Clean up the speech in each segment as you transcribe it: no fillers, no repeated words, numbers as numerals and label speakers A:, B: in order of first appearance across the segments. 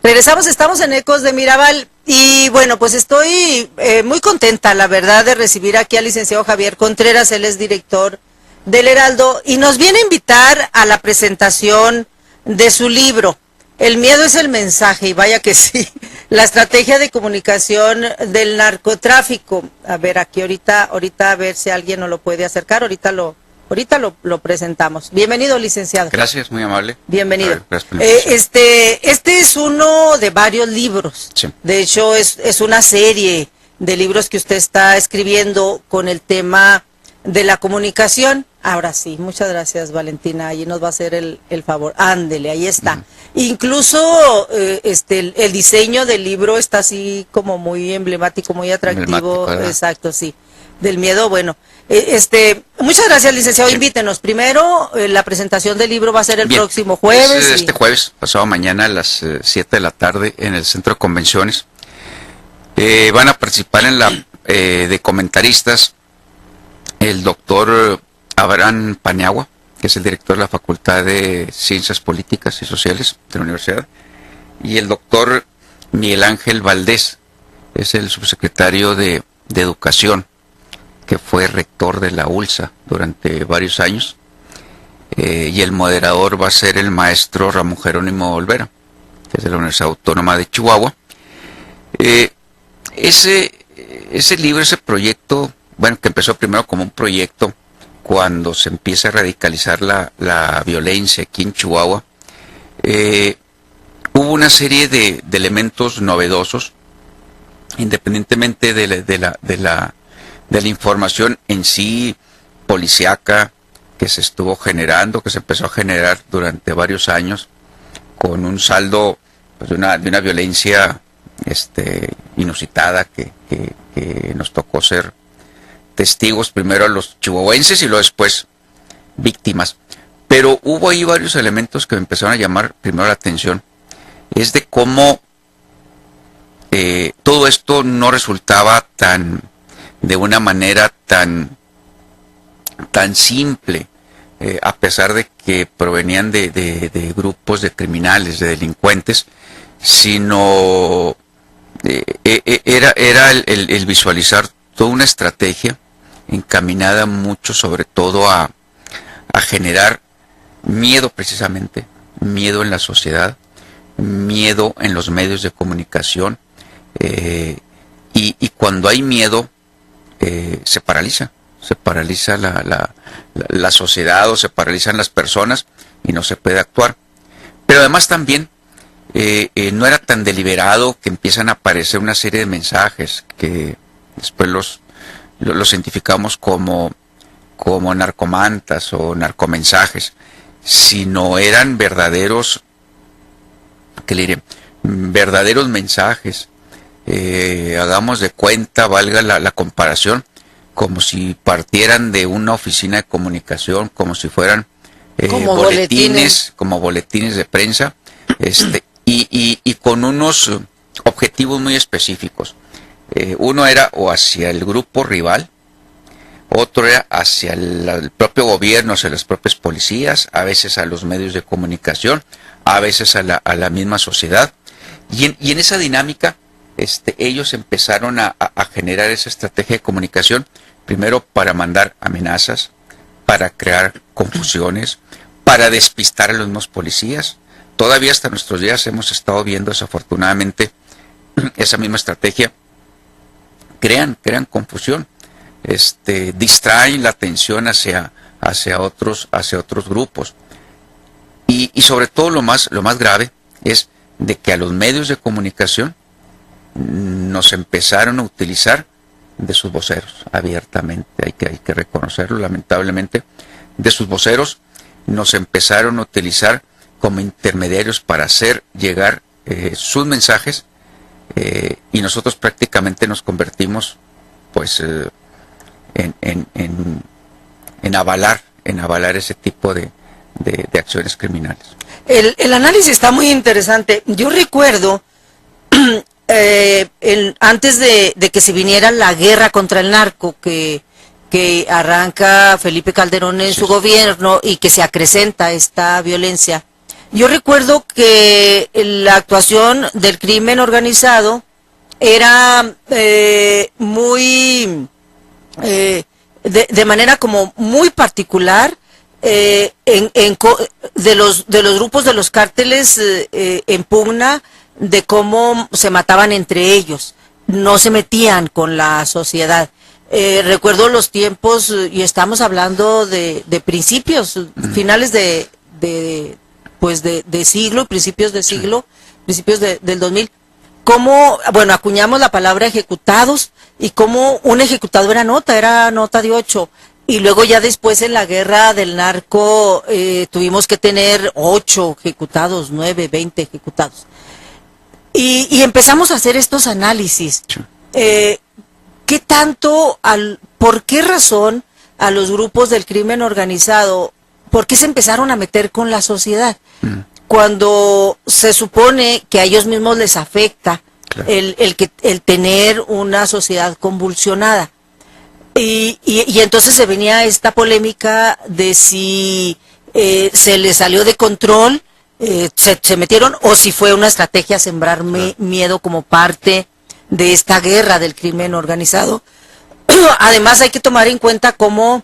A: Regresamos, estamos en Ecos de Mirabal y bueno, pues estoy muy contenta, la verdad, de recibir aquí al licenciado Javier Contreras. Él es director del Heraldo y nos viene a invitar a la presentación de su libro, El miedo es el mensaje, y vaya que sí, la estrategia de comunicación del narcotráfico. A ver, aquí ahorita a ver si alguien nos lo puede acercar, ahorita lo presentamos. Bienvenido, licenciado.
B: Gracias, muy amable.
A: Bienvenido.
B: Gracias.
A: Este es uno de varios libros.
B: Sí.
A: De hecho, es una serie de libros que usted está escribiendo con el tema de la comunicación. Ahora sí, muchas gracias, Valentina. Ahí nos va a hacer el favor. Ándele, ahí está. Incluso el diseño del libro está así como muy emblemático, muy atractivo. Exacto, sí. Del miedo, bueno. Muchas gracias, licenciado. Sí. Invítenos. Primero, la presentación del libro va a ser el próximo jueves.
B: Este jueves, pasado mañana a las 7 de la tarde en el Centro de Convenciones. Van a participar en la de comentaristas el doctor Abraham Paniagua, que es el director de la Facultad de Ciencias Políticas y Sociales de la Universidad, y el doctor Miguel Ángel Valdés, es el subsecretario de Educación, que fue rector de la ULSA durante varios años, y el moderador va a ser el maestro Ramón Jerónimo Olvera, que es de la Universidad Autónoma de Chihuahua. Ese libro, ese proyecto, bueno, que empezó primero como un proyecto cuando se empieza a radicalizar la violencia aquí en Chihuahua, hubo una serie de elementos novedosos, independientemente de la información en sí policíaca que se estuvo generando, que se empezó a generar durante varios años, con un saldo pues, de una violencia inusitada que nos tocó ser testigos, primero a los chihuahuenses y luego después víctimas. Pero hubo ahí varios elementos que me empezaron a llamar primero la atención. Es de cómo todo esto no resultaba de una manera tan simple, a pesar de que provenían de grupos de criminales, de delincuentes, sino era el visualizar toda una estrategia encaminada mucho sobre todo a generar miedo, precisamente, miedo en la sociedad, miedo en los medios de comunicación, y cuando hay miedo, se paraliza la sociedad, o se paralizan las personas y no se puede actuar. Pero además también no era tan deliberado, que empiezan a aparecer una serie de mensajes que después los identificamos como narcomantas o narcomensajes, sino eran verdaderos, ¿qué le diré? Verdaderos mensajes. Hagamos de cuenta, valga la comparación, como si partieran de una oficina de comunicación, como si fueran como boletines de prensa, y con unos objetivos muy específicos. Uno era o hacia el grupo rival, otro era hacia el propio gobierno, hacia las propias policías, a veces a los medios de comunicación, a veces a la misma sociedad. Y en esa dinámica, ellos empezaron a generar esa estrategia de comunicación, primero para mandar amenazas, para crear confusiones, para despistar a los mismos policías. Todavía hasta nuestros días hemos estado viendo, desafortunadamente, esa misma estrategia. Crean confusión, distraen la atención hacia otros grupos. Y sobre todo lo más grave es de que a los medios de comunicación nos empezaron a utilizar de sus voceros abiertamente, hay que reconocerlo, lamentablemente, de sus voceros nos empezaron a utilizar como intermediarios para hacer llegar sus mensajes, y nosotros prácticamente nos convertimos pues en avalar ese tipo de acciones criminales.
A: El análisis está muy interesante. Yo recuerdo antes de que se viniera la guerra contra el narco que arranca Felipe Calderón en su gobierno y que se acrecenta esta violencia, Yo recuerdo que la actuación del crimen organizado era muy, de manera como muy particular, de los grupos de los cárteles en pugna de cómo se mataban entre ellos, no se metían con la sociedad. Recuerdo los tiempos, y estamos hablando de principios, finales de siglo, principios de siglo, principios del 2000, cómo, bueno, acuñamos la palabra ejecutados, y cómo un ejecutado era nota de 8, y luego ya después en la guerra del narco tuvimos que tener 8 ejecutados, 9, 20 ejecutados. Y empezamos a hacer estos análisis. ¿Qué tanto, por qué razón a los grupos del crimen organizado, por qué se empezaron a meter con la sociedad? Cuando se supone que a ellos mismos les afecta el tener una sociedad convulsionada. Y entonces se venía esta polémica de si se les salió de control, se metieron, o si fue una estrategia sembrar miedo como parte de esta guerra del crimen organizado. Además hay que tomar en cuenta cómo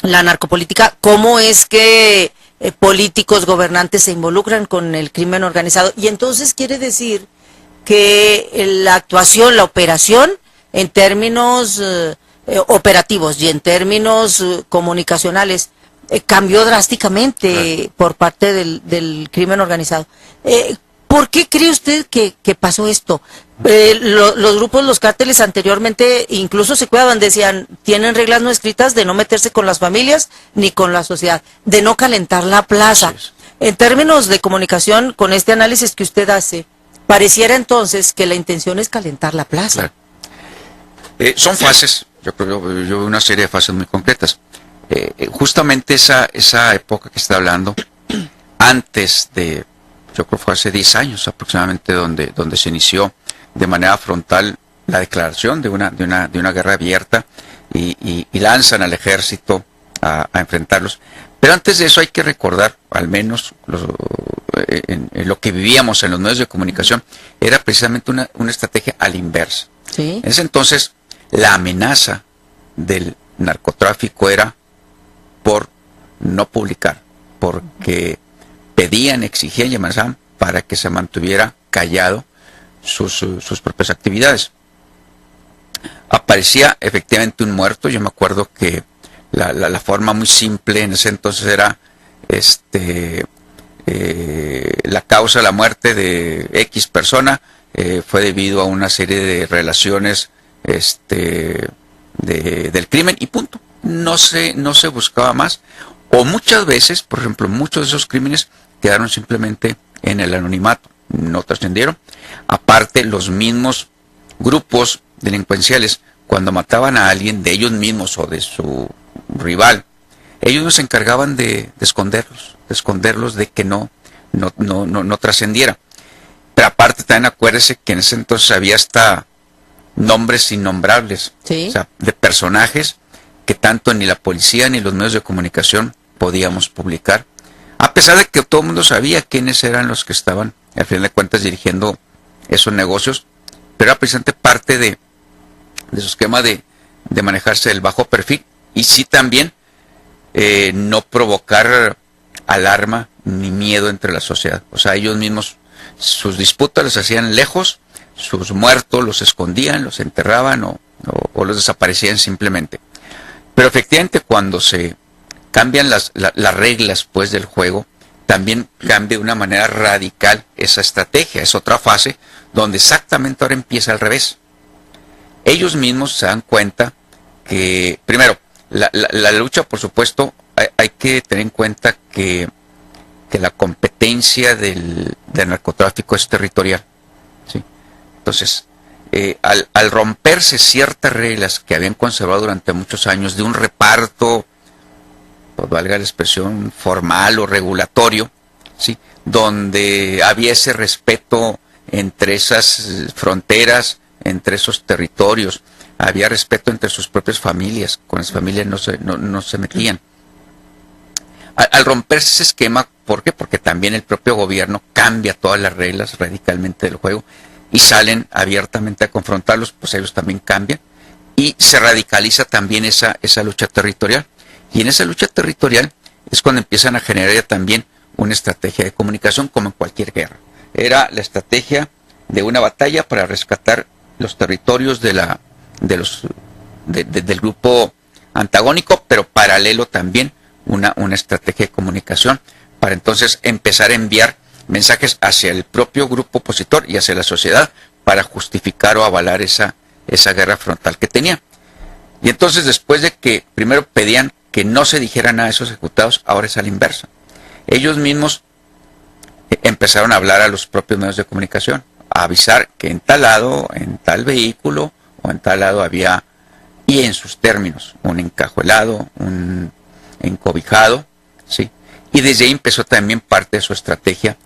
A: la narcopolítica, cómo es que políticos, gobernantes se involucran con el crimen organizado, y entonces quiere decir que la actuación, la operación, en términos operativos y en términos comunicacionales, cambió drásticamente por parte del crimen organizado. ¿Por qué cree usted que pasó esto? Los grupos, los cárteles anteriormente incluso se cuidaban, decían, tienen reglas no escritas de no meterse con las familias ni con la sociedad, de no calentar la plaza. En términos de comunicación, con este análisis que usted hace, pareciera entonces que la intención es calentar la plaza.
B: Son fases, yo veo una serie de fases muy concretas. Justamente esa época que está hablando, antes de, yo creo que fue hace 10 años aproximadamente, donde se inició de manera frontal la declaración de una guerra abierta, y lanzan al ejército a enfrentarlos. Pero antes de eso hay que recordar, al menos en lo que vivíamos en los medios de comunicación, era precisamente una estrategia a la inversa.
A: ¿Sí?
B: En ese entonces, la amenaza del narcotráfico era por no publicar, porque pedían, exigían y amenazaban para que se mantuviera callado sus propias actividades. Aparecía efectivamente un muerto. Yo me acuerdo que la forma muy simple en ese entonces era la causa de la muerte de X persona fue debido a una serie de relaciones del crimen, y punto. No se buscaba más, o muchas veces, por ejemplo, muchos de esos crímenes quedaron simplemente en el anonimato, no trascendieron. Aparte, los mismos grupos delincuenciales, cuando mataban a alguien de ellos mismos o de su rival, ellos se encargaban de esconderlos, de que no trascendiera. Pero aparte también acuérdese que en ese entonces había hasta nombres innombrables,
A: ¿sí?
B: O sea, de personajes que tanto ni la policía ni los medios de comunicación podíamos publicar, a pesar de que todo el mundo sabía quiénes eran los que estaban, al final de cuentas, dirigiendo esos negocios. Pero era precisamente parte de su esquema de manejarse el bajo perfil, y sí también no provocar alarma ni miedo entre la sociedad. O sea, ellos mismos sus disputas las hacían lejos, sus muertos los escondían, los enterraban o los desaparecían simplemente. Pero efectivamente, cuando se cambian las reglas pues del juego, también cambia de una manera radical esa estrategia. Es otra fase donde exactamente ahora empieza al revés. Ellos mismos se dan cuenta que, primero, la lucha, por supuesto, hay que tener en cuenta que la competencia del narcotráfico es territorial, ¿sí? Entonces, al romperse ciertas reglas que habían conservado durante muchos años de un reparto, pues valga la expresión, formal o regulatorio, ¿sí? Donde había ese respeto entre esas fronteras, entre esos territorios, había respeto entre sus propias familias, con las familias no se metían. Al romperse ese esquema, ¿por qué? Porque también el propio gobierno cambia todas las reglas radicalmente del juego y salen abiertamente a confrontarlos, pues ellos también cambian y se radicaliza también esa lucha territorial. Y en esa lucha territorial es cuando empiezan a generar ya también una estrategia de comunicación como en cualquier guerra. Era la estrategia de una batalla para rescatar los territorios del grupo antagónico, pero paralelo también una estrategia de comunicación para entonces empezar a enviar mensajes hacia el propio grupo opositor y hacia la sociedad para justificar o avalar esa guerra frontal que tenía. Y entonces, después de que primero pedían que no se dijera nada de esos ejecutados, ahora es a la inversa. Ellos mismos empezaron a hablar a los propios medios de comunicación, a avisar que en tal lado, en tal vehículo o en tal lado había, y en sus términos, un encajuelado, un encobijado, ¿sí? Y desde ahí empezó también parte de su estrategia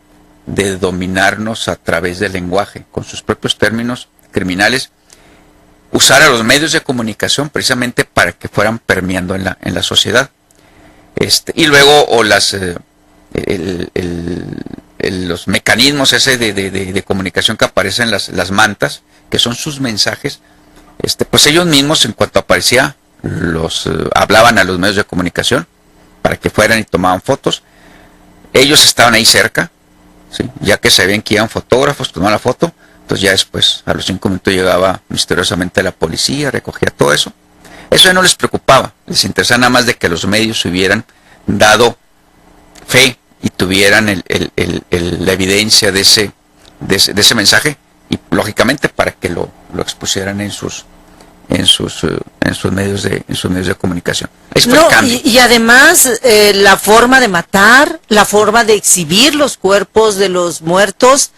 B: de dominarnos a través del lenguaje, con sus propios términos criminales, usar a los medios de comunicación precisamente para que fueran permeando en la sociedad. Y luego, o los mecanismos de comunicación que aparecen en las mantas, que son sus mensajes, pues ellos mismos, en cuanto aparecía, hablaban a los medios de comunicación para que fueran y tomaban fotos. Ellos estaban ahí cerca, ¿sí? Ya que sabían que iban fotógrafos, tomaban la foto. Entonces ya después, a los 5 minutos, llegaba misteriosamente la policía, recogía todo eso. Eso ya no les preocupaba, les interesaba nada más de que los medios hubieran dado fe y tuvieran la evidencia de ese mensaje, y lógicamente para que lo expusieran en sus medios de comunicación. Ahí fue el cambio.
A: Y además la forma de matar, la forma de exhibir los cuerpos de los muertos,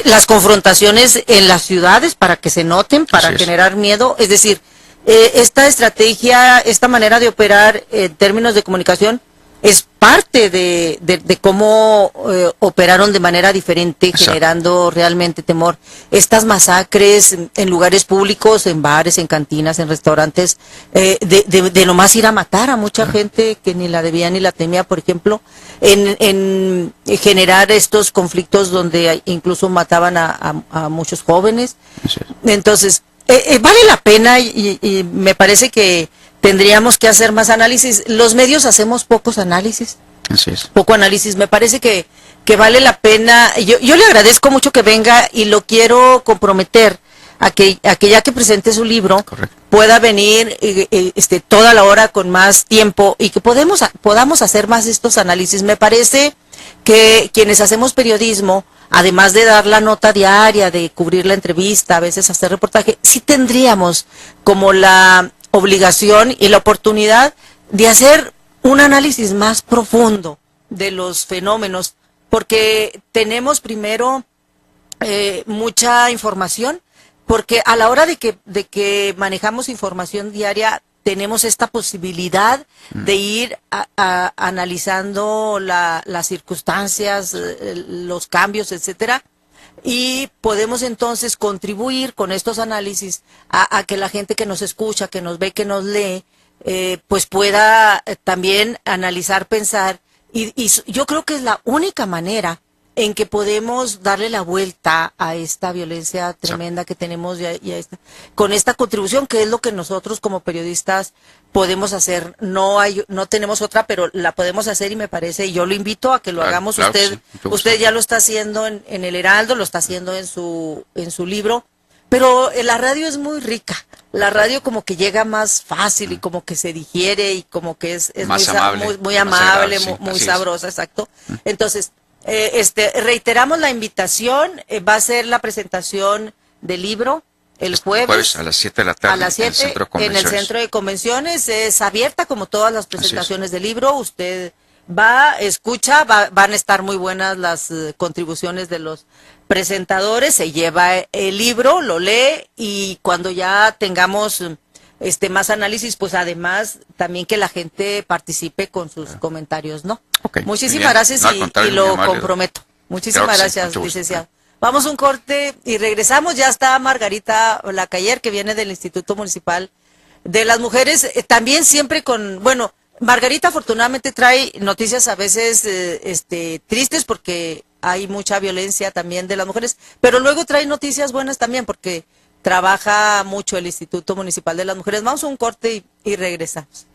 A: las confrontaciones en las ciudades para que se noten, para generar miedo. Es decir, esta estrategia, esta manera de operar en términos de comunicación es parte de cómo operaron de manera diferente, generando realmente temor. Estas masacres en lugares públicos, en bares, en cantinas, en restaurantes, de nomás ir a matar a mucha gente que ni la debía ni la temía, por ejemplo, en generar estos conflictos donde incluso mataban a muchos jóvenes. Entonces, vale la pena y me parece que tendríamos que hacer más análisis. Los medios hacemos pocos análisis.
B: Así es.
A: Poco análisis. Me parece que vale la pena. Yo le agradezco mucho que venga y lo quiero comprometer a que ya que presente su libro, correcto, pueda venir toda la hora con más tiempo y que podamos hacer más estos análisis. Me parece que quienes hacemos periodismo, además de dar la nota diaria, de cubrir la entrevista, a veces hacer reportaje, sí tendríamos como la obligación y la oportunidad de hacer un análisis más profundo de los fenómenos, porque tenemos primero mucha información, porque a la hora de que manejamos información diaria tenemos esta posibilidad de ir analizando las circunstancias, los cambios, etcétera, y podemos entonces contribuir con estos análisis a que la gente que nos escucha, que nos ve, que nos lee, pues pueda también analizar, pensar, y yo creo que es la única manera en que podemos darle la vuelta a esta violencia tremenda que tenemos con esta contribución, que es lo que nosotros como periodistas podemos hacer. No tenemos otra, pero la podemos hacer, y me parece, y yo lo invito a que lo hagamos.
B: Claro,
A: usted ya lo está haciendo en El Heraldo, lo está haciendo en su libro, pero la radio es muy rica. La radio como que llega más fácil y como que se digiere y como que es
B: más
A: muy amable,
B: sí,
A: muy sabrosa, exacto. Entonces, reiteramos la invitación, va a ser la presentación del libro el jueves
B: a las 7 de la tarde,
A: a las 7 en el Centro de Convenciones. Es abierta como todas las presentaciones del libro. Usted va, escucha, van a estar muy buenas las contribuciones de los presentadores, se lleva el libro, lo lee, y cuando ya tengamos más análisis, pues además también que la gente participe con sus comentarios, ¿no?
B: Okay,
A: muchísimas gracias, y lo comprometo. Muchísimas gracias, licenciado. Vamos a un corte y regresamos. Ya está Margarita Lacayer, que viene del Instituto Municipal de las Mujeres, también siempre con, bueno, Margarita afortunadamente trae noticias a veces tristes porque hay mucha violencia también de las mujeres, pero luego trae noticias buenas también porque trabaja mucho el Instituto Municipal de las Mujeres. Vamos a un corte y regresamos.